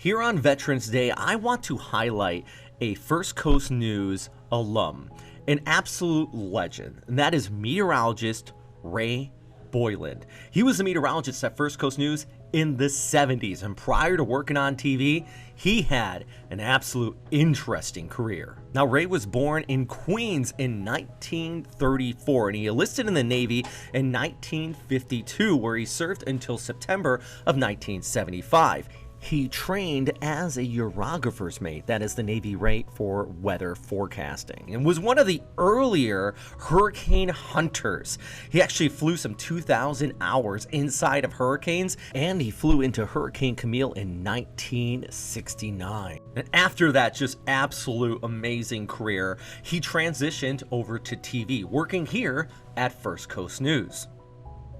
Here on Veterans Day, I want to highlight a First Coast News alum, an absolute legend, and that is meteorologist Ray Boylan. He was a meteorologist at First Coast News in the 70s, and prior to working on TV, he had an absolute interesting career. Now, Ray was born in Queens in 1934, and he enlisted in the Navy in 1952, where he served until September of 1975. He trained as a urographer's mate, that is the Navy rate for weather forecasting, and was one of the earlier hurricane hunters. He actually flew some 2,000 hours inside of hurricanes, and he flew into Hurricane Camille in 1969. And after that just absolute amazing career, he transitioned over to TV, working here at First Coast News.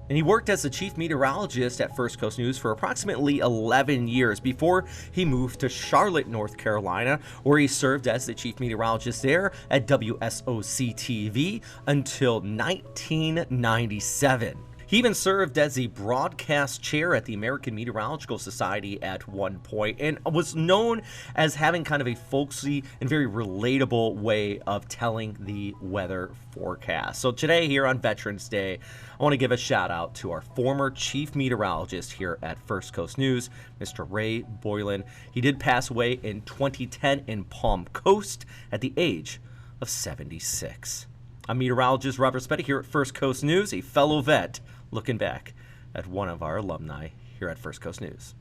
And he worked as the chief meteorologist at First Coast News for approximately 11 years before he moved to Charlotte, North Carolina, where he served as the chief meteorologist there at WSOC-TV until 1997. He even served as the broadcast chair at the American Meteorological Society at one point, and was known as having kind of a folksy and very relatable way of telling the weather forecast. So today here on Veterans Day, I want to give a shout out to our former chief meteorologist here at First Coast News, Mr. Ray Boylan. He did pass away in 2010 in Palm Coast at the age of 76. I'm meteorologist Robert Spetty here at First Coast News, a fellow vet looking back at one of our alumni here at First Coast News.